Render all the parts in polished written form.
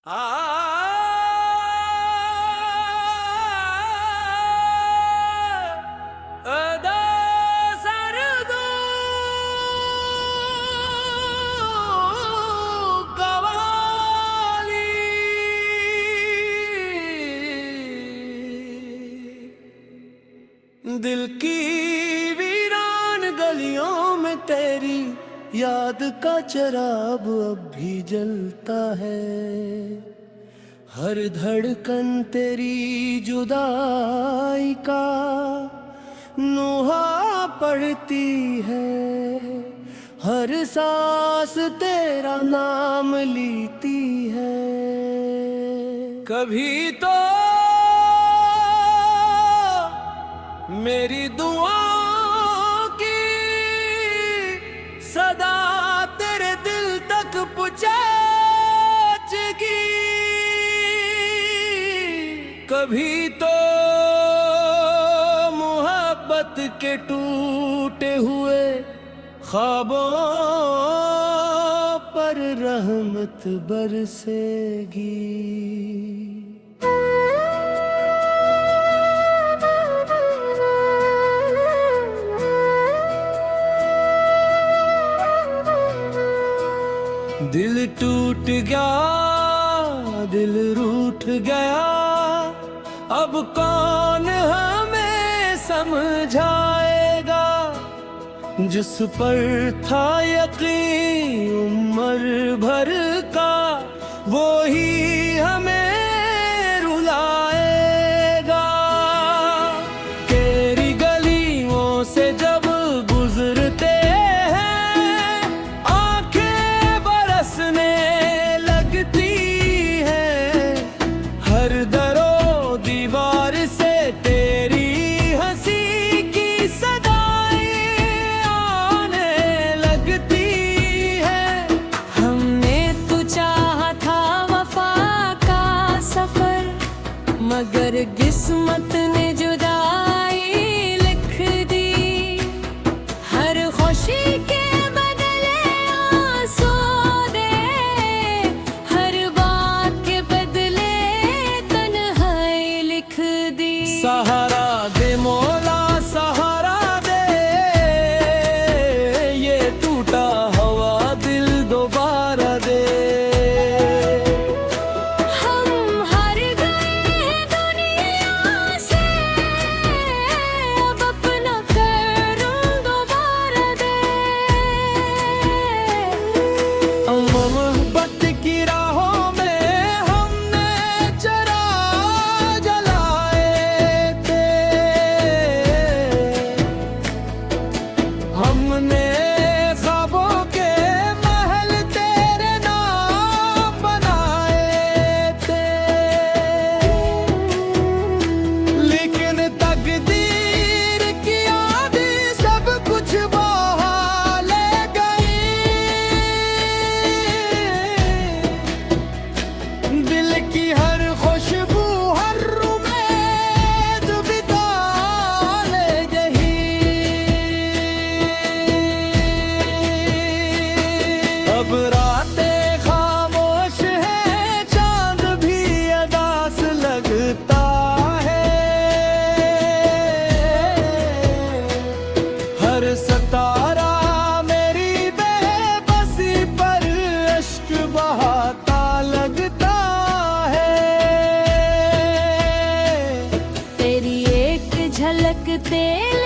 दिल की वीरान गलियों में तेरी याद का चिराग अब भी जलता है। हर धड़कन तेरी जुदाई का नुहा पढ़ती है। हर सांस तेरा नाम लेती है। कभी तो मेरी दुआओं की सदा तेरे दिल तक पहुंचेगी। कभी तो मोहब्बत के टूटे हुए ख्वाबों पर रहमत बरसेगी। दिल टूट गया, दिल रूठ गया, अब कौन हमें समझाएगा। जिस पर था यकीन उम्र भर का, वो ही हमें रुलाएगा। तेरी गलियों से जब गुजरते मगर किस्मत ने जुदाई लिख दी। हर खुशी के बदले आंसू दे, हर बात के बदले तन्हाई लिख दी। सहारा दे मौला सहारा दे, ये टूटा हुआ दिल दोबारा दे। अब रातें खामोश है, चांद भी अदास लगता है। हर सितारा मेरी बेबसी पर अश्क बहाता लगता है। तेरी एक झलक तेरे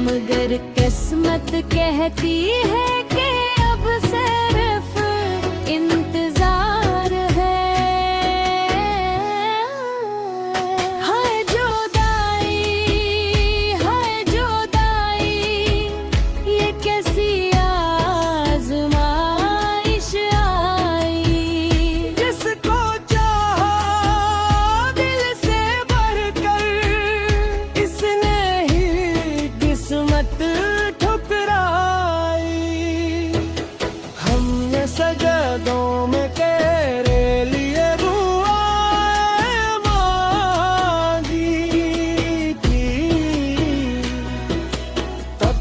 मगर किस्मत कहती है कि अब सिर्फ इंतजार है। हाय जुदाई, ये कैसी आज़माइश आई। जिसको चाहा दिल से भरकर, इसने ही किस्मत ठुकराई।